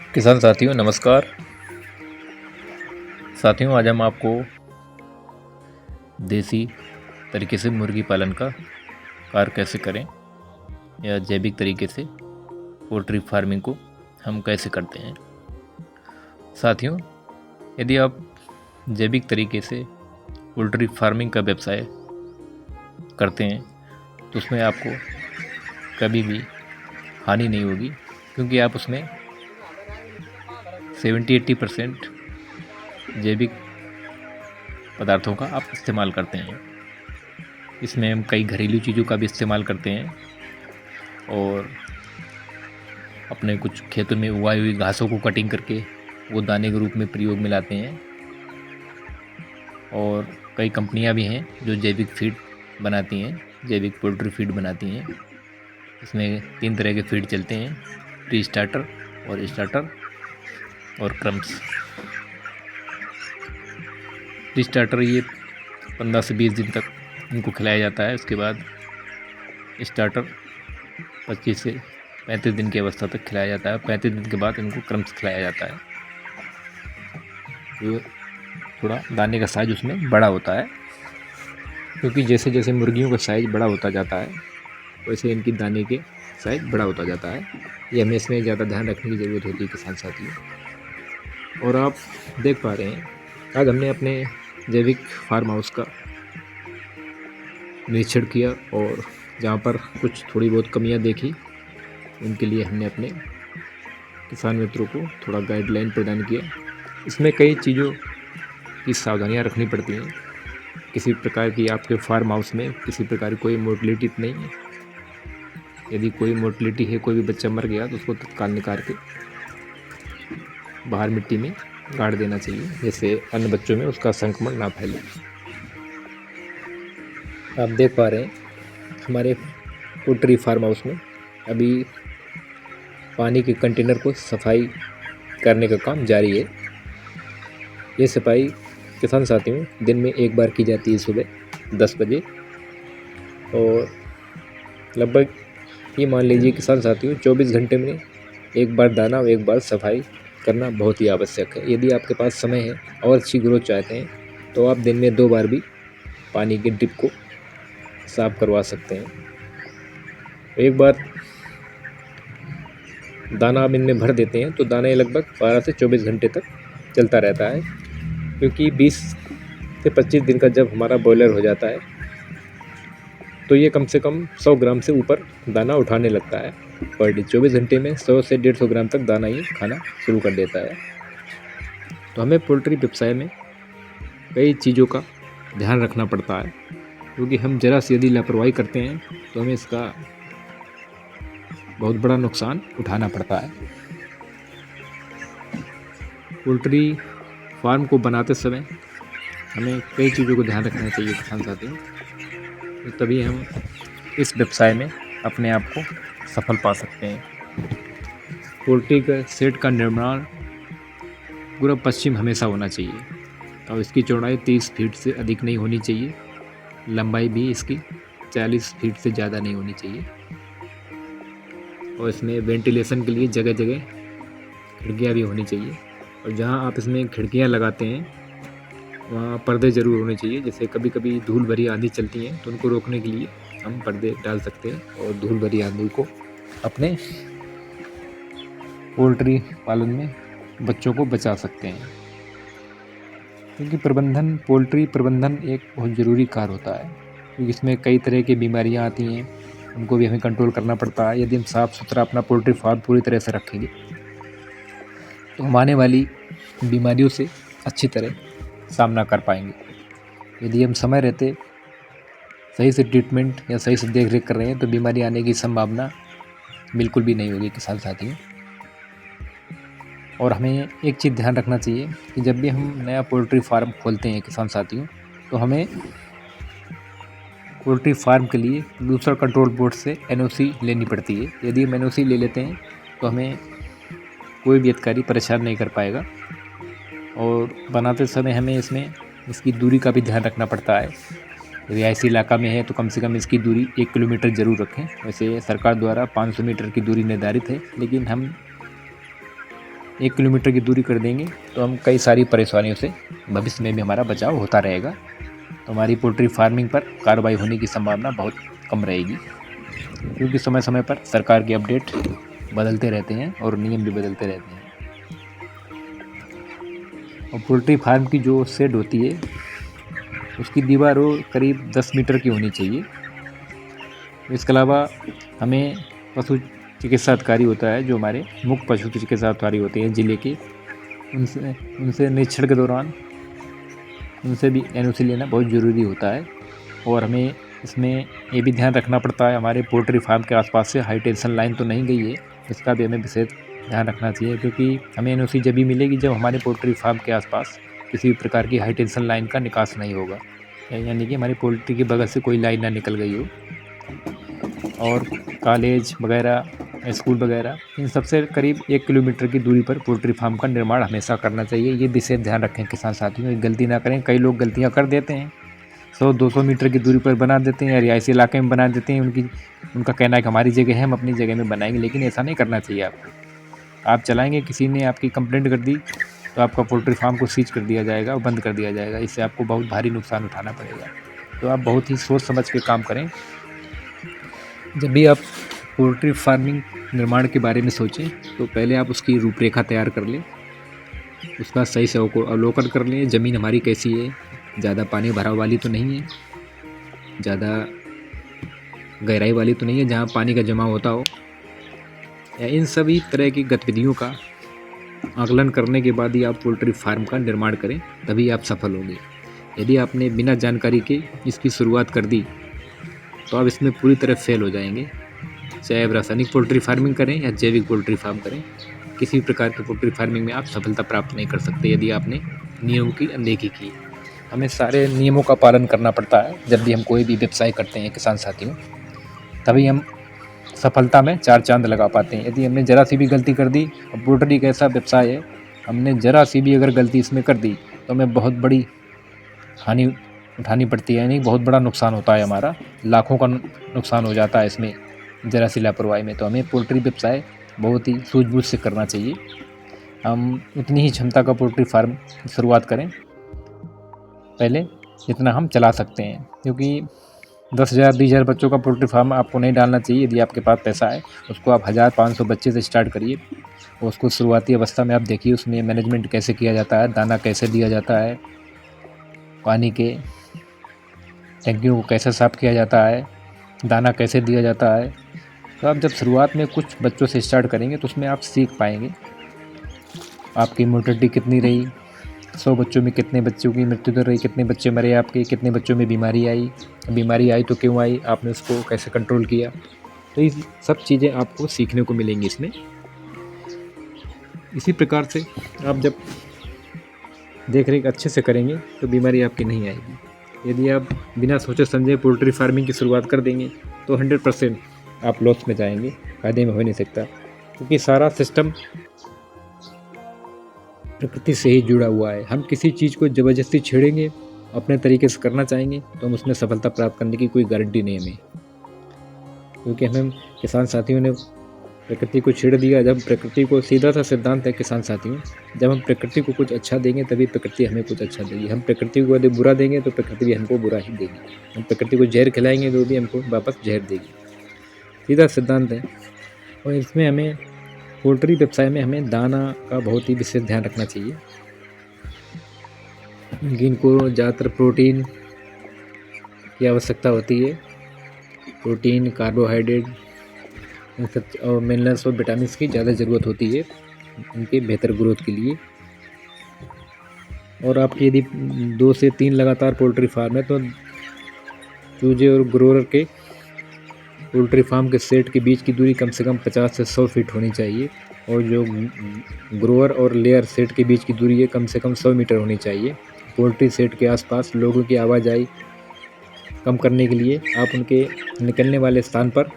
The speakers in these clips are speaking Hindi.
किसान साथियों नमस्कार। साथियों आज हम आपको देसी तरीके से मुर्गी पालन का कार्य कैसे करें या जैविक तरीके से पोल्ट्री फार्मिंग को हम कैसे करते हैं। साथियों यदि आप जैविक तरीके से पोल्ट्री फार्मिंग का व्यवसाय करते हैं तो उसमें आपको कभी भी हानि नहीं होगी, क्योंकि आप उसमें 70-80% जैविक पदार्थों का आप इस्तेमाल करते हैं। इसमें हम कई घरेलू चीज़ों का भी इस्तेमाल करते हैं और अपने कुछ खेतों में उगाई हुई घासों को कटिंग करके वो दाने के रूप में प्रयोग में लाते हैं। और कई कंपनियां भी हैं जो जैविक फीड बनाती हैं, जैविक पोल्ट्री फीड बनाती हैं। इसमें 3 तरह के फीड चलते हैं, प्री स्टार्टर और स्टार्टर और क्रम्स। प्री स्टार्टर ये 15 से 20 दिन तक इनको खिलाया जाता है। उसके बाद स्टार्टर 25 से 35 दिन की अवस्था तक खिलाया जाता है। 35 दिन के बाद इनको क्रम्स खिलाया जाता है। जो थोड़ा दाने का साइज उसमें बड़ा होता है, क्योंकि जैसे जैसे मुर्गियों का साइज बड़ा होता जाता है वैसे इनकी दाने के साइज बड़ा होता जाता है। ये हमें इसमें ज़्यादा ध्यान रखने की ज़रूरत होती है किसान साथियों। और आप देख पा रहे हैं आज हमने अपने जैविक फार्म हाउस का निरीक्षण किया और जहाँ पर कुछ थोड़ी बहुत कमियाँ देखी उनके लिए हमने अपने किसान मित्रों को थोड़ा गाइडलाइन प्रदान किया। इसमें कई चीज़ों की सावधानियाँ रखनी पड़ती हैं। किसी प्रकार की आपके फार्म हाउस में किसी प्रकार की कोई मोर्टलिटी नहीं है। यदि कोई मोर्टलिटी है, कोई भी बच्चा मर गया तो उसको तत्काल निकाल के बाहर मिट्टी में गाड़ देना चाहिए, जैसे अन्य बच्चों में उसका संक्रमण ना फैले। आप देख पा रहे हैं हमारे पोल्ट्री फार्म हाउस में अभी पानी के कंटेनर को सफाई करने का काम जारी है। ये सफाई किसान साथियों दिन में एक बार की जाती है, सुबह 10 बजे। और लगभग ये मान लीजिए किसान साथियों 24 घंटे में एक बार दाना और एक बार सफाई करना बहुत ही आवश्यक है। यदि आपके पास समय है और अच्छी ग्रोथ चाहते हैं तो आप दिन में 2 बार भी पानी के ड्रिप को साफ करवा सकते हैं। एक बार दाना आप इनमें भर देते हैं तो दाना लगभग 12 से 24 घंटे तक चलता रहता है, क्योंकि 20 से 25 दिन का जब हमारा बॉयलर हो जाता है तो ये कम से कम 100 ग्राम से ऊपर दाना उठाने लगता है पर डे। 24 घंटे में 100 से 150 ग्राम तक दाना ये खाना शुरू कर देता है। तो हमें पोल्ट्री व्यवसाय में कई चीज़ों का ध्यान रखना पड़ता है, क्योंकि हम ज़रा सी यदि लापरवाही करते हैं तो हमें इसका बहुत बड़ा नुकसान उठाना पड़ता है। पोल्ट्री फार्म को बनाते समय हमें कई चीज़ों को ध्यान रखना चाहिए किसान साथियों, तो तभी हम इस व्यवसाय में अपने आप को सफल पा सकते हैं। पोल्ट्री का शेड का निर्माण पूर्व पश्चिम हमेशा होना चाहिए और इसकी चौड़ाई 30 फीट से अधिक नहीं होनी चाहिए। लंबाई भी इसकी 40 फीट से ज़्यादा नहीं होनी चाहिए। और इसमें वेंटिलेशन के लिए जगह जगह खिड़कियाँ भी होनी चाहिए। और जहाँ आप इसमें खिड़कियाँ लगाते हैं वहाँ पर्दे ज़रूर होने चाहिए। जैसे कभी कभी धूल भरी आंधी चलती है तो उनको रोकने के लिए हम पर्दे डाल सकते हैं और धूल भरी आंधी को अपने पोल्ट्री पालन में बच्चों को बचा सकते हैं। क्योंकि पोल्ट्री प्रबंधन एक बहुत ज़रूरी कार्य होता है, क्योंकि इसमें कई तरह की बीमारियां आती हैं, उनको भी हमें कंट्रोल करना पड़ता है। यदि हम साफ़ सुथरा अपना पोल्ट्री फार्म पूरी तरह से रखेंगे तो हम आने वाली बीमारियों से अच्छी तरह सामना कर पाएंगे। यदि हम समय रहते सही से ट्रीटमेंट या सही से देख रेख कर रहे हैं तो बीमारी आने की संभावना बिल्कुल भी नहीं होगी किसान साथियों। और हमें एक चीज़ ध्यान रखना चाहिए कि जब भी हम नया पोल्ट्री फार्म खोलते हैं किसान साथियों, तो हमें पोल्ट्री फार्म के लिए दूसरा कंट्रोल बोर्ड से NOC लेनी पड़ती है। यदि हम NOC ले लेते हैं तो हमें कोई भी अधिकारी परेशान नहीं कर पाएगा। और बनाते समय हमें इसकी दूरी का भी ध्यान रखना पड़ता है। रिहायशी इलाका में है तो कम से कम इसकी दूरी 1 किलोमीटर ज़रूर रखें। वैसे सरकार द्वारा 500 मीटर की दूरी निर्धारित है, लेकिन हम 1 किलोमीटर की दूरी कर देंगे तो हम कई सारी परेशानियों से भविष्य में भी हमारा बचाव होता रहेगा। तो हमारी पोल्ट्री फार्मिंग पर कार्रवाई होने की संभावना बहुत कम रहेगी, क्योंकि समय समय पर सरकार के अपडेट बदलते रहते हैं और नियम भी बदलते रहते हैं। और पोल्ट्री फार्म की जो शेड होती है उसकी दीवार वो करीब 10 मीटर की होनी चाहिए। इसके अलावा हमें पशु चिकित्सा अधिकारी होता है, जो हमारे मुख्य पशु चिकित्सा अधिकारी होते हैं ज़िले के, उनसे निरीक्षण के दौरान उनसे भी एनओसी लेना बहुत ज़रूरी होता है। और हमें इसमें ये भी ध्यान रखना पड़ता है हमारे पोल्ट्री फार्म के आसपास से हाई टेंशन लाइन तो नहीं गई है, इसका भी हमें विशेष ध्यान रखना चाहिए, क्योंकि हमें एनओसी जब भी मिलेगी जब हमारे पोल्ट्री फार्म के आसपास किसी भी प्रकार की हाई टेंशन लाइन का निकास नहीं होगा, यानी कि हमारी पोल्ट्री के बगल से कोई लाइन ना निकल गई हो। और कॉलेज वगैरह, स्कूल वगैरह, इन सबसे करीब 1 किलोमीटर की दूरी पर पोल्ट्री फार्म का निर्माण हमेशा करना चाहिए। ये विशेष ध्यान रखें किसान साथियों, गलती ना करें। कई लोग गलतियां कर देते हैं, 100-200 मीटर की दूरी पर बना देते हैं या रिहायशी इलाके में बना देते हैं। उनका कहना है कि हमारी जगह है, हम अपनी जगह में बनाएंगे, लेकिन ऐसा नहीं करना चाहिए आपको। आप चलाएंगे, किसी ने आपकी कंप्लेंट कर दी तो आपका पोल्ट्री फार्म को सीज कर दिया जाएगा और बंद कर दिया जाएगा। इससे आपको बहुत भारी नुकसान उठाना पड़ेगा। तो आप बहुत ही सोच समझ के काम करें। जब भी आप पोल्ट्री फार्मिंग निर्माण के बारे में सोचें तो पहले आप उसकी रूपरेखा तैयार कर लें, उसका सही से अवलोकन कर लें। ज़मीन हमारी कैसी है, ज़्यादा पानी भराव वाली तो नहीं है, ज़्यादा गहराई वाली तो नहीं है जहाँ पानी का जमाव होता हो। या इन सभी तरह की गतिविधियों का आकलन करने के बाद ही आप पोल्ट्री फार्म का निर्माण करें, तभी आप सफल होंगे। यदि आपने बिना जानकारी के इसकी शुरुआत कर दी तो आप इसमें पूरी तरह फेल हो जाएंगे। चाहे आप रासायनिक पोल्ट्री फार्मिंग करें या जैविक पोल्ट्री फार्म करें, किसी प्रकार की पोल्ट्री फार्मिंग में आप सफलता प्राप्त नहीं कर सकते यदि आपने नियमों की अनदेखी की। हमें सारे नियमों का पालन करना पड़ता है जब भी हम कोई भी व्यवसाय करते हैं किसान साथियों, तभी हम सफलता में 4 चांद लगा पाते हैं। यदि हमने ज़रा सी भी गलती कर दी, और पोल्ट्री एक ऐसा व्यवसाय है, हमने ज़रा सी भी अगर गलती इसमें कर दी तो हमें बहुत बड़ी हानि उठानी पड़ती है, यानी बहुत बड़ा नुकसान होता है, हमारा लाखों का नुकसान हो जाता है इसमें ज़रा सी लापरवाही में। तो हमें पोल्ट्री व्यवसाय बहुत ही सूझबूझ से करना चाहिए। हम उतनी ही क्षमता का पोल्ट्री फार्म की शुरुआत करें पहले जितना हम चला सकते हैं, क्योंकि 10,000-20,000 बच्चों का पोल्ट्री फार्म आपको नहीं डालना चाहिए। यदि आपके पास पैसा है उसको आप 1,000-500 बच्चे से स्टार्ट करिए और उसको शुरुआती अवस्था में आप देखिए उसमें मैनेजमेंट कैसे किया जाता है, दाना कैसे दिया जाता है, पानी के टंकियों को कैसे साफ़ किया जाता है, दाना कैसे दिया जाता है। तो आप जब शुरुआत में कुछ बच्चों से स्टार्ट करेंगे तो उसमें आप सीख पाएंगे आपकी मोर्टेलिटी कितनी रही, 100 बच्चों में कितने बच्चों की मृत्यु दर रही, कितने बच्चे मरे आपके, कितने बच्चों में बीमारी आई तो क्यों आई, आपने उसको कैसे कंट्रोल किया। तो ये सब चीज़ें आपको सीखने को मिलेंगी इसमें। इसी प्रकार से आप जब देख रेख अच्छे से करेंगे तो बीमारी आपकी नहीं आएगी। यदि आप बिना सोचे समझे पोल्ट्री फार्मिंग की शुरुआत कर देंगे तो 100% आप लॉस में जाएंगे, फायदे में हो नहीं सकता, क्योंकि सारा सिस्टम प्रकृति से ही जुड़ा हुआ है। हम किसी चीज़ को ज़बरदस्ती छेड़ेंगे, अपने तरीके से करना चाहेंगे तो हम उसमें सफलता प्राप्त करने की कोई गारंटी नहीं हमें, क्योंकि हमें किसान साथियों ने प्रकृति को छेड़ दिया। जब प्रकृति को सीधा सा सिद्धांत है किसान साथियों, जब हम प्रकृति को कुछ अच्छा देंगे तभी प्रकृति हमें कुछ अच्छा देगी। हम प्रकृति को यदि बुरा देंगे तो प्रकृति भी हमको बुरा ही देगी। हम प्रकृति को जहर खिलाएंगे तो भी हमको वापस जहर देगी, सीधा सिद्धांत है। और इसमें हमें पोल्ट्री व्यवसाय में हमें दाना का बहुत ही विशेष ध्यान रखना चाहिए। इनको ज़्यादातर प्रोटीन की आवश्यकता होती है, प्रोटीन, कार्बोहाइड्रेट, इन सब और मिनरल्स और विटामिन की ज़्यादा ज़रूरत होती है उनके बेहतर ग्रोथ के लिए। और आपकी यदि 2 से 3 लगातार पोल्ट्री फार्म है तो चूजे और ग्रोअर के पोल्ट्री फार्म के सेट के बीच की दूरी कम से कम 50 से 100 फीट होनी चाहिए, और जो ग्रोअर और लेयर सेट के बीच की दूरी है कम से कम 100 मीटर होनी चाहिए। पोल्ट्री सेट के आसपास लोगों की आवाजाही कम करने के लिए आप उनके निकलने वाले स्थान पर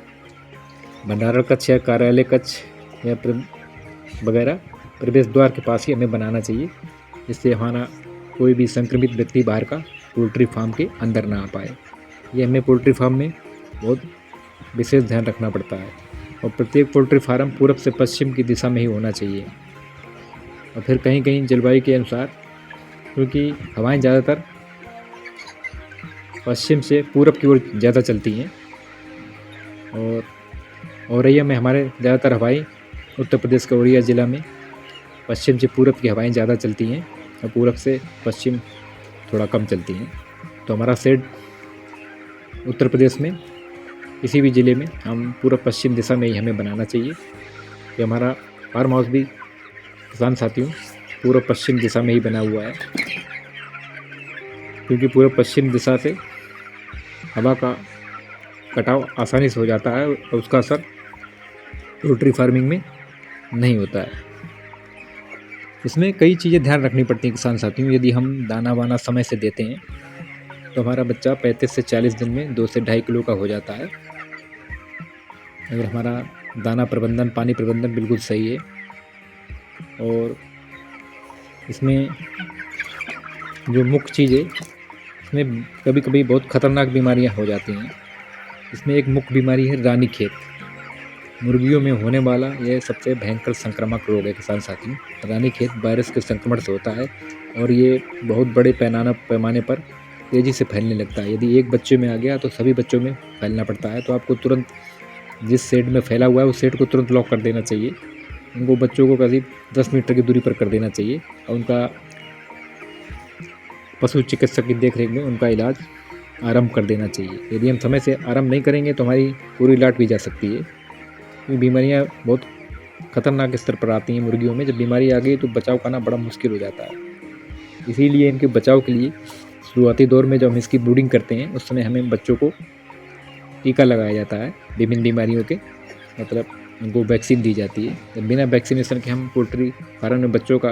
भंडारण कक्ष या कार्यालय कक्ष या वगैरह प्रवेश द्वार के पास ही हमें बनाना चाहिए, जिससे हमारा कोई भी संक्रमित व्यक्ति बाहर का पोल्ट्री फार्म के अंदर ना आ पाए। ये हमें पोल्ट्री फार्म में बहुत विशेष ध्यान रखना पड़ता है। और प्रत्येक पोल्ट्री फार्म पूरब से पश्चिम की दिशा में ही होना चाहिए। और फिर कहीं कहीं जलवायु के अनुसार, क्योंकि हवाएं ज़्यादातर पश्चिम से पूरब की ओर ज़्यादा चलती हैं, और औरैया में हमारे ज़्यादातर हवाएं उत्तर प्रदेश के औरैया ज़िला में पश्चिम से पूरब की हवाएं ज़्यादा चलती हैं और पूरब से पश्चिम थोड़ा कम चलती हैं। तो हमारा शेड उत्तर प्रदेश में किसी भी ज़िले में हम पूरब पश्चिम दिशा में ही हमें बनाना चाहिए। कि हमारा फार्म हाउस भी किसान साथियों पूरब पश्चिम दिशा में ही बना हुआ है, क्योंकि पूरब पश्चिम दिशा से हवा का कटाव आसानी से हो जाता है और उसका असर पोल्ट्री फार्मिंग में नहीं होता है। इसमें कई चीज़ें ध्यान रखनी पड़ती हैं किसान साथियों। यदि हम दाना वाना समय से देते हैं तो हमारा बच्चा 35 से 40 दिन में 2 से 2.5 किलो का हो जाता है। अगर हमारा दाना प्रबंधन, पानी प्रबंधन बिल्कुल सही है, और इसमें जो मुख्य चीज़ है, इसमें कभी कभी बहुत ख़तरनाक बीमारियां हो जाती हैं। इसमें एक मुख्य बीमारी है रानीखेत। मुर्गियों में होने वाला यह सबसे भयंकर संक्रामक रोग है किसान साथियों। रानीखेत वायरस के संक्रमण से होता है और ये बहुत बड़े पैमाने पर तेज़ी से फैलने लगता है। यदि एक बच्चे में आ गया तो सभी बच्चों में फैलना पड़ता है। तो आपको तुरंत जिस शेड में फैला हुआ है उस शेड को तुरंत लॉक कर देना चाहिए। उनको बच्चों को करीब 10 मीटर की दूरी पर कर देना चाहिए और उनका पशु चिकित्सक की देखरेख में उनका इलाज आरंभ कर देना चाहिए। यदि हम समय से आरंभ नहीं करेंगे तो हमारी पूरी लाट भी जा सकती है। ये बीमारियां बहुत खतरनाक स्तर पर आती हैं मुर्गियों में। जब बीमारी आ गई तो बचाव करना बड़ा मुश्किल हो जाता है। इसीलिए इनके बचाव के लिए शुरुआती दौर में जब हम इसकी ब्रूडिंग करते हैं उस समय हमें बच्चों को टीका लगाया जाता है विभिन्न बीमारियों के, मतलब उनको वैक्सीन दी जाती है। जब बिना वैक्सीनेशन के हम पोल्ट्री फार्म में बच्चों का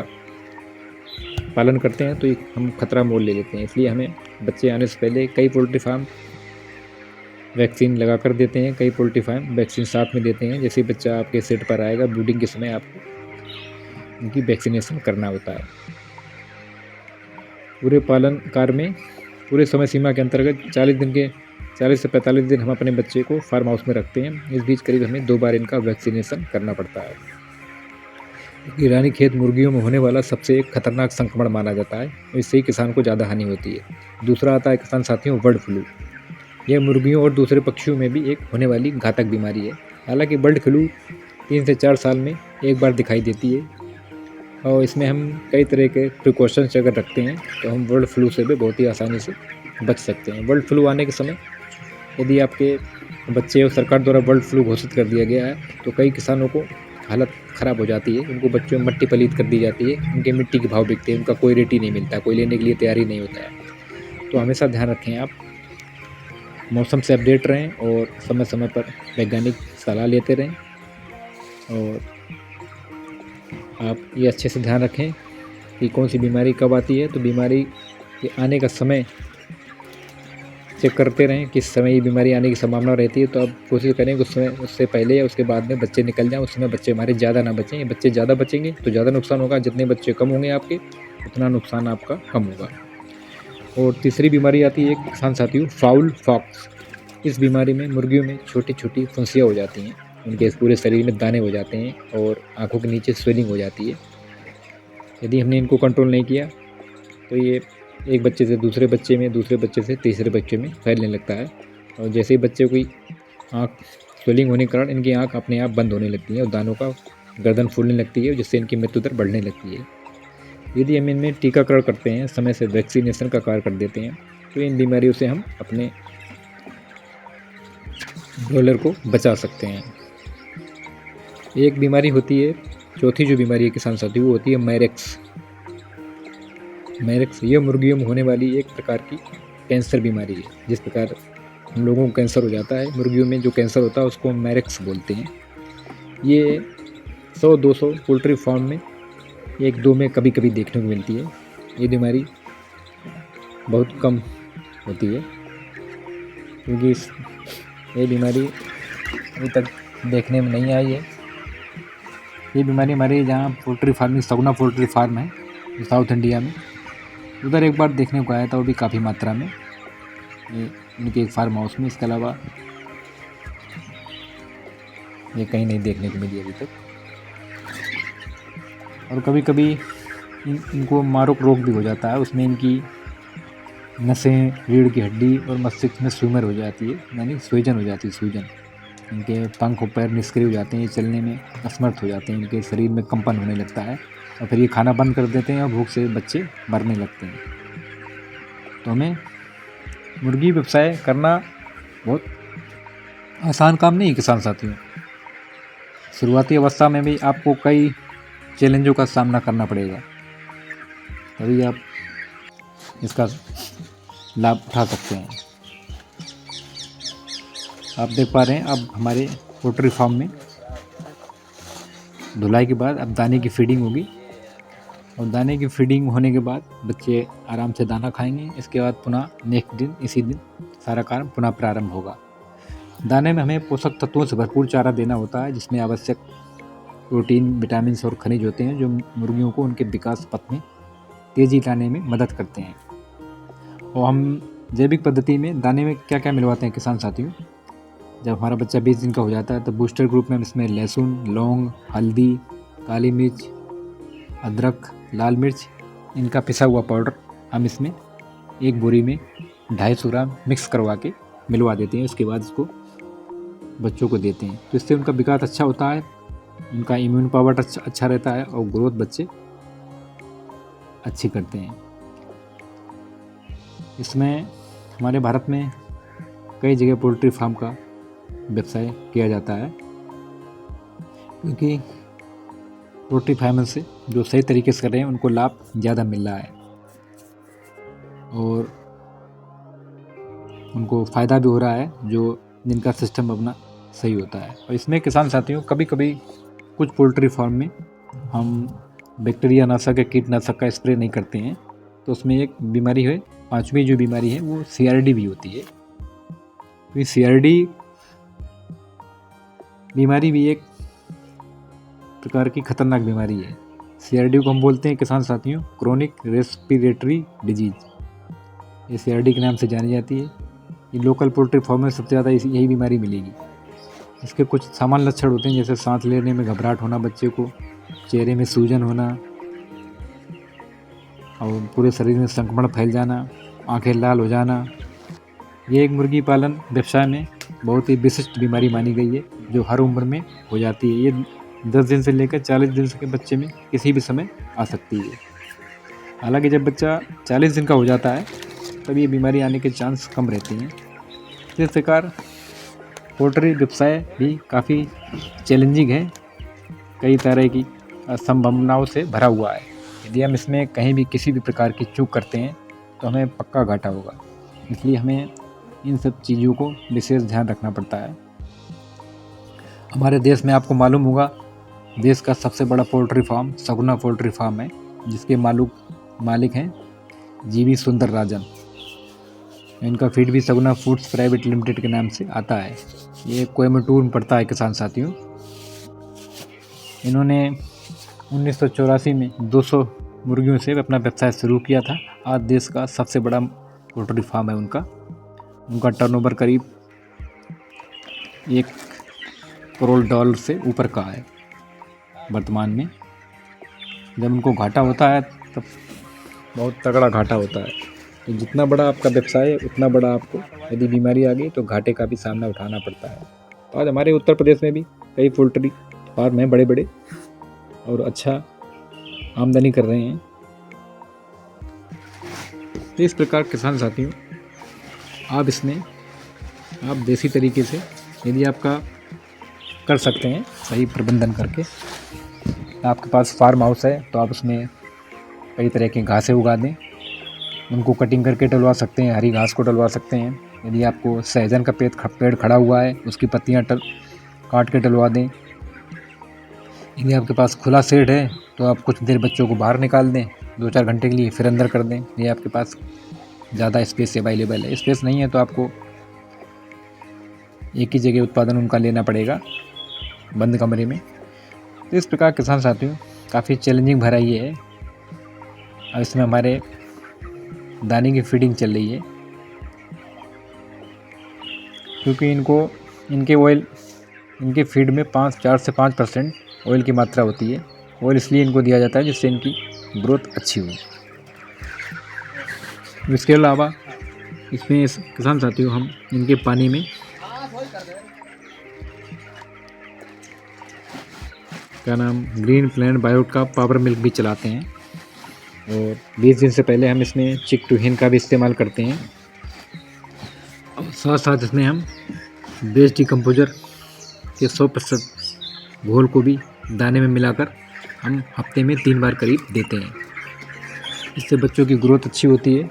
पालन करते हैं तो हम खतरा मोल ले लेते हैं। इसलिए हमें बच्चे आने से पहले कई पोल्ट्री फार्म वैक्सीन लगा कर देते हैं, कई पोल्ट्री फार्म वैक्सीन साथ में देते हैं। जैसे बच्चा आपके सेट पर आएगा ब्रूडिंग के समय आपको उनकी वैक्सीनेशन करना होता है। पूरे पालन कार्य में पूरे समय सीमा के अंतर्गत 40 से 45 दिन हम अपने बच्चे को फार्म हाउस में रखते हैं। इस बीच करीब हमें 2 बार इनका वैक्सीनेशन करना पड़ता है। रानीखेत मुर्गियों में होने वाला सबसे एक खतरनाक संक्रमण माना जाता है, इससे ही किसान को ज़्यादा हानि होती है। दूसरा आता है किसान साथियों बर्ड फ्लू। यह मुर्गियों और दूसरे पक्षियों में भी एक होने वाली घातक बीमारी है। हालांकि बर्ड फ्लू 3 से 4 साल में एक बार दिखाई देती है और इसमें हम कई तरह के प्रिकॉशंस अगर रखते हैं तो हम बर्ड फ्लू से भी बहुत ही आसानी से बच सकते हैं। बर्ड फ्लू आने के समय यदि आपके बच्चे और सरकार द्वारा बर्ड फ्लू घोषित कर दिया गया है तो कई किसानों को हालत ख़राब हो जाती है। उनको बच्चों में मट्टी पलीत कर दी जाती है, उनके मिट्टी के भाव बिकते हैं, उनका कोई रेट ही नहीं मिलता, कोई लेने के लिए तैयार ही नहीं होता है। तो हमेशा ध्यान रखें, आप मौसम से अपडेट रहें और समय समय पर वैज्ञानिक सलाह लेते रहें। और आप ये अच्छे से ध्यान रखें कि कौन सी बीमारी कब आती है, तो बीमारी के आने का समय चेक करते रहें किस समय ये बीमारी आने की संभावना रहती है। तो आप कोशिश करें कि उस समय, उससे पहले या उसके बाद में बच्चे निकल जाएं। उस समय बच्चे हमारे ज़्यादा ना बचें। बच्चे ज़्यादा बचेंगे तो ज़्यादा नुकसान होगा, जितने बच्चे कम होंगे आपके उतना नुकसान आपका कम होगा। और तीसरी बीमारी आती है किसान साथियों फाउल पॉक्स। इस बीमारी में मुर्गियों में छोटी छोटी फुंसियाँ हो जाती हैं, उनके पूरे शरीर में दाने हो जाते हैं और आँखों के नीचे स्वेलिंग हो जाती है। यदि हमने इनको कंट्रोल नहीं किया तो ये एक बच्चे से दूसरे बच्चे में, दूसरे बच्चे से तीसरे बच्चे में फैलने लगता है। और जैसे ही बच्चे की आँख स्वेलिंग होने के कारण इनकी आँख अपने आप बंद होने लगती है और दानों का गर्दन फूलने लगती है, जिससे इनकी मृत्यु दर बढ़ने लगती है। यदि हम इनमें टीकाकरण करते हैं, समय से वैक्सीनेशन का कार्य कर देते हैं, तो इन बीमारियों से हम अपने ब्रॉयलर को बचा सकते हैं। एक बीमारी होती है, चौथी जो बीमारी है किसान साथी, वो होती है मैरेक्स। यह मुर्गियों में होने वाली एक प्रकार की कैंसर बीमारी है। जिस प्रकार हम लोगों को कैंसर हो जाता है, मुर्गियों में जो कैंसर होता है उसको मैरेक्स बोलते हैं। ये 100-200 पोल्ट्री फार्म में 1-2 में कभी कभी देखने को मिलती है। ये बीमारी बहुत कम होती है क्योंकि ये बीमारी अभी तक देखने में नहीं आई है। ये बीमारी हमारे जहाँ पोल्ट्री फार्मिंग, सगुना पोल्ट्री फार्म है साउथ इंडिया में, उधर एक बार देखने को आया था, वो भी काफ़ी मात्रा में उनके एक फार्म हाउस में। इसके अलावा ये कहीं नहीं देखने को मिली अभी तक। और कभी कभी इनको मारोक रोग भी हो जाता है। उसमें इनकी नसें, रीढ़ की हड्डी और मस्तिष्क में ट्यूमर हो जाती है, यानी सूजन हो जाती है। सूजन, इनके पंख और पैर निष्क्रिय हो जाते हैं, चलने में असमर्थ हो जाते हैं, इनके शरीर में कंपन होने लगता है और फिर ये खाना बंद कर देते हैं और भूख से बच्चे मरने लगते हैं। तो हमें मुर्गी व्यवसाय करना बहुत आसान काम नहीं है किसान साथियों। शुरुआती अवस्था में भी आपको कई चैलेंजों का सामना करना पड़ेगा, तभी आप इसका लाभ उठा सकते हैं। आप देख पा रहे हैं अब हमारे पोल्ट्री फार्म में धुलाई के बाद अब दाने की फीडिंग होगी और दाने की फीडिंग होने के बाद बच्चे आराम से दाना खाएंगे। इसके बाद पुनः नेक्स्ट दिन इसी दिन सारा कार्य पुनः प्रारंभ होगा। दाने में हमें पोषक तत्वों से भरपूर चारा देना होता है, जिसमें आवश्यक प्रोटीन, विटामिन और खनिज होते हैं, जो मुर्गियों को उनके विकास पथ में तेज़ी लाने में मदद करते हैं। और हम जैविक पद्धति में दाने में क्या क्या मिलवाते हैं किसान साथियों। जब हमारा बच्चा 20 दिन का हो जाता है तो बूस्टर ग्रुप में हम इसमें लहसुन, लौंग, हल्दी, काली मिर्च, अदरक, लाल मिर्च, इनका पिसा हुआ पाउडर हम इसमें एक बोरी में 250 ग्राम मिक्स करवा के मिलवा देते हैं। उसके बाद इसको बच्चों को देते हैं, तो इससे उनका विकास अच्छा होता है, उनका इम्यून पावर अच्छा रहता है और ग्रोथ बच्चे अच्छी करते हैं। इसमें हमारे भारत में कई जगह पोल्ट्री फार्म का व्यवसाय किया जाता है, क्योंकि पोल्ट्री फार्म से जो सही तरीके से कर रहे हैं उनको लाभ ज़्यादा मिल रहा है और उनको फ़ायदा भी हो रहा है, जो जिनका सिस्टम अपना सही होता है। और इसमें किसान साथियों कभी कभी कुछ पोल्ट्री फार्म में हम बैक्टीरिया नाशक या कीटनाशक का स्प्रे नहीं करते हैं, तो उसमें एक बीमारी है, 5वीं जो बीमारी है वो CRD भी होती है। तो CRD बीमारी भी एक प्रकार की खतरनाक बीमारी है। CRD को हम बोलते हैं किसान साथियों क्रोनिक रेस्पिरेटरी डिजीज। ये CRD के नाम से जानी जाती है। ये लोकल पोल्ट्री फार्म में सबसे ज़्यादा यही बीमारी मिलेगी। इसके कुछ सामान्य लक्षण होते हैं, जैसे सांस लेने में घबराहट होना बच्चे को, चेहरे में सूजन होना और पूरे शरीर में संक्रमण फैल जाना, आंखें लाल हो जाना। ये एक मुर्गी पालन व्यवसाय में बहुत ही विशिष्ट बीमारी मानी गई है, जो हर उम्र में हो जाती है। ये 10 दिन से लेकर 40 दिन के बच्चे में किसी भी समय आ सकती है। हालांकि जब बच्चा 40 दिन का हो जाता है तब ये बीमारी आने के चांस कम रहते हैं। इस प्रकार पोल्ट्री व्यवसाय भी काफ़ी चैलेंजिंग है, कई तरह की संभावनाओं से भरा हुआ है। यदि हम इसमें कहीं भी किसी भी प्रकार की चूक करते हैं तो हमें पक्का घाटा होगा, इसलिए हमें इन सब चीज़ों को विशेष ध्यान रखना पड़ता है। हमारे देश में आपको मालूम होगा, देश का सबसे बड़ा पोल्ट्री फार्म सगुना पोल्ट्री फार्म है, जिसके मालिक हैं GV सुंदरराजन। इनका फीड भी सगुना फूड्स प्राइवेट लिमिटेड के नाम से आता है। ये कोयम्बटूर में पड़ता है किसान साथियों। इन्होंने 1984 में 200 मुर्गियों से अपना व्यवसाय शुरू किया था। आज देश का सबसे बड़ा पोल्ट्री फार्म है उनका टर्नओवर करीब $1 करोड़ से ऊपर का है वर्तमान में। जब उनको घाटा होता है तब बहुत तगड़ा घाटा होता है। तो जितना बड़ा आपका व्यवसाय है उतना बड़ा आपको यदि बीमारी आ गई तो घाटे का भी सामना उठाना पड़ता है। आज हमारे उत्तर प्रदेश में भी कई पोल्ट्री फार्म हैं बड़े बड़े और अच्छा आमदनी कर रहे हैं। तो इस प्रकार किसान साथियों आप देसी तरीके से यदि आपका कर सकते हैं सही प्रबंधन करके, आपके पास फार्म हाउस है तो आप उसमें कई तरह की घासें उगा दें, उनको कटिंग करके डलवा सकते हैं, हरी घास को डलवा सकते हैं। यदि आपको सहजन का पेड़ खड़ा हुआ है उसकी पत्तियां काट के डलवा दें। यदि आपके पास खुला शेड है तो आप कुछ देर बच्चों को बाहर निकाल दें 2-4 घंटे के लिए, फिर अंदर कर दें। ये आपके पास ज़्यादा स्पेस अवेलेबल है। स्पेस नहीं है तो आपको एक ही जगह उत्पादन उनका लेना पड़ेगा बंद कमरे में। तो इस प्रकार किसान साथियों काफ़ी चैलेंजिंग भरा ये है। और इसमें हमारे दाने की फीडिंग चल रही है, क्योंकि इनके फीड में 4 से 5% ऑयल की मात्रा होती है। और इसलिए इनको दिया जाता है जिससे इनकी ग्रोथ अच्छी हो। इसके अलावा इसमें किसान साथियों हम इनके पानी में क्या नाम ग्रीन प्लांट बायोट का पावर मिल्क भी चलाते हैं, और 20 दिन से पहले हम इसमें चिक टू हिन का भी इस्तेमाल करते हैं। साथ साथ इसमें हम बेस्ट डिकम्पोजर के 100% घोल को भी दाने में मिलाकर हम हफ्ते में 3 बार करीब देते हैं। इससे बच्चों की ग्रोथ अच्छी होती है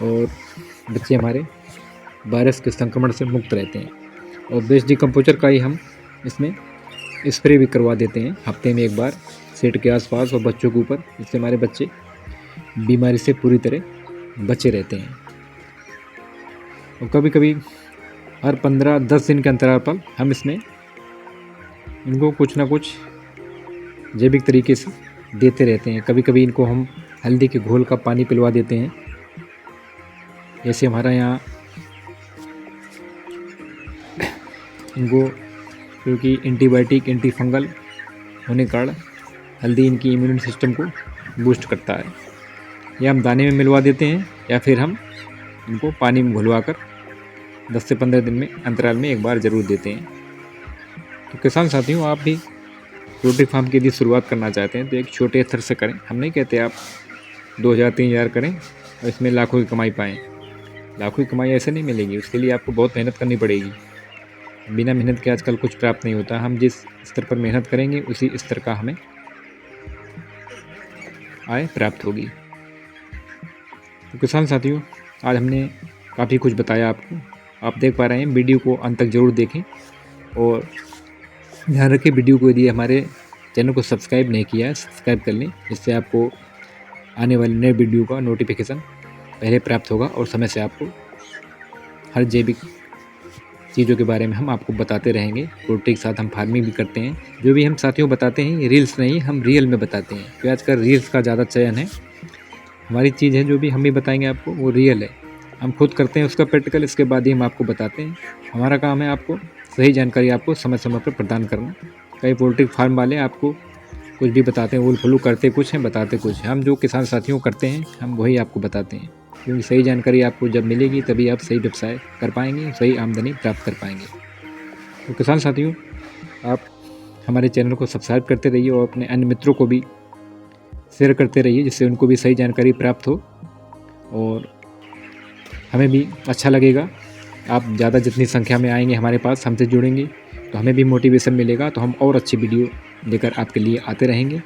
और बच्चे हमारे वायरस के संक्रमण से मुक्त रहते हैं। और बेस्ट डिकम्पोजर का ही हम इसमें स्प्रे भी करवा देते हैं हफ्ते में 1 बार सेट के आसपास और बच्चों के ऊपर। इससे हमारे बच्चे बीमारी से पूरी तरह बचे रहते हैं। और कभी कभी हर 15-10 दिन के अंतराल पर हम इसमें इनको कुछ ना कुछ जैविक तरीके से देते रहते हैं। कभी कभी इनको हम हल्दी के घोल का पानी पिलवा देते हैं। जैसे हमारा यहाँ इनको क्योंकि एंटीबायोटिक एंटी फंगल होने के कारण हल्दी इनकी इम्यून सिस्टम को बूस्ट करता है। या हम दाने में मिलवा देते हैं या फिर हम इनको पानी में घुलवा कर 10 से 15 दिन में अंतराल में 1 बार ज़रूर देते हैं। तो किसान साथियों, आप भी पोल्ट्री फार्म की यदि शुरुआत करना चाहते हैं तो एक छोटे स्तर से करें। हम नहीं कहते आप 2000-3000 करें और इसमें लाखों की कमाई पाएँ। लाखों की कमाई ऐसे नहीं मिलेगी, उसके लिए आपको बहुत मेहनत करनी पड़ेगी। बिना मेहनत के आजकल कुछ प्राप्त नहीं होता। हम जिस स्तर पर मेहनत करेंगे उसी स्तर का हमें आय प्राप्त होगी। तो किसान साथियों, आज हमने काफ़ी कुछ बताया आपको। आप देख पा रहे हैं, वीडियो को अंत तक ज़रूर देखें और ध्यान रखें वीडियो को यदि हमारे चैनल को सब्सक्राइब नहीं किया है सब्सक्राइब कर लें, जिससे आपको आने वाले नए वीडियो का नोटिफिकेशन पहले प्राप्त होगा और समय से आपको हर जैविक चीज़ों के बारे में हम आपको बताते रहेंगे। पोल्ट्री के साथ हम फार्मिंग भी करते हैं। जो भी हम साथियों बताते हैं ये रील्स नहीं, हम रियल में बताते हैं, क्योंकि आजकल रील्स का ज़्यादा चयन है। हमारी चीज़ है जो भी हम भी बताएंगे आपको वो रियल है। हम खुद करते हैं उसका प्रैक्टिकल, इसके बाद ही हम आपको बताते हैं। हमारा काम है आपको सही जानकारी आपको समय समय पर प्रदान करना। कई पोल्ट्री फार्म वाले आपको कुछ भी बताते हैं, उल फुलू करते कुछ हैं बताते कुछ हैं। हम जो किसान साथियों करते हैं हम वही आपको बताते हैं, क्योंकि सही जानकारी आपको जब मिलेगी तभी आप सही व्यवसाय कर पाएंगे, सही आमदनी प्राप्त कर पाएंगे। तो किसान साथियों, आप हमारे चैनल को सब्सक्राइब करते रहिए और अपने अन्य मित्रों को भी शेयर करते रहिए, जिससे उनको भी सही जानकारी प्राप्त हो और हमें भी अच्छा लगेगा। आप ज़्यादा जितनी संख्या में आएंगे हमारे पास, हमसे जुड़ेंगे तो हमें भी मोटिवेशन मिलेगा। तो हम और अच्छी वीडियो लेकर आपके लिए आते रहेंगे,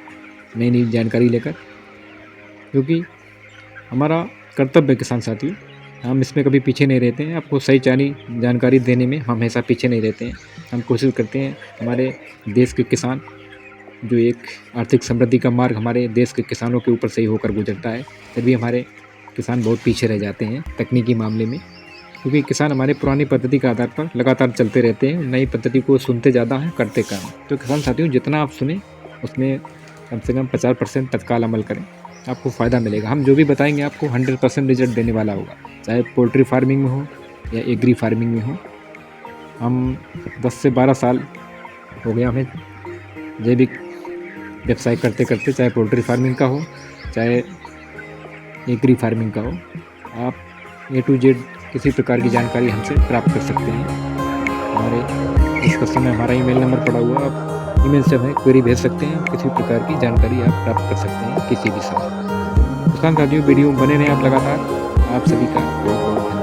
नई नई जानकारी लेकर, क्योंकि हमारा कर्तव्य किसान साथियों, हम इसमें कभी पीछे नहीं रहते हैं। आपको सही जानकारी देने में हम हमेशा पीछे नहीं रहते हैं। हम कोशिश करते हैं हमारे देश के किसान, जो एक आर्थिक समृद्धि का मार्ग हमारे देश के किसानों के ऊपर से ही होकर गुजरता है, फिर भी हमारे किसान बहुत पीछे रह जाते हैं तकनीकी मामले में, क्योंकि किसान हमारे पुरानी पद्धति के आधार पर लगातार चलते रहते हैं, नई पद्धति को सुनते ज़्यादा हैं, करते कम। तो किसान साथियों, जितना आप सुने उसमें कम से कम 50% तत्काल अमल करें, आपको फ़ायदा मिलेगा। हम जो भी बताएंगे आपको 100% रिजल्ट देने वाला होगा, चाहे पोल्ट्री फार्मिंग में हो या एग्री फार्मिंग में हो। हम 10 से 12 साल हो गया हमें जैविक व्यवसाय करते करते, चाहे पोल्ट्री फार्मिंग का हो चाहे एग्री फार्मिंग का हो। आप A to Z किसी प्रकार की जानकारी हमसे प्राप्त कर सकते हैं। हमारे डिस्क्रिप्शन में हमारा ईमेल नंबर पड़ा हुआ है, आप ईमेल से हमें क्वेरी भेज सकते हैं। किसी प्रकार की जानकारी आप प्राप्त कर सकते हैं किसी भी समय। किसान साथियों, वीडियो बने रहें आप लगातार। आप सभी का बहुत बहुत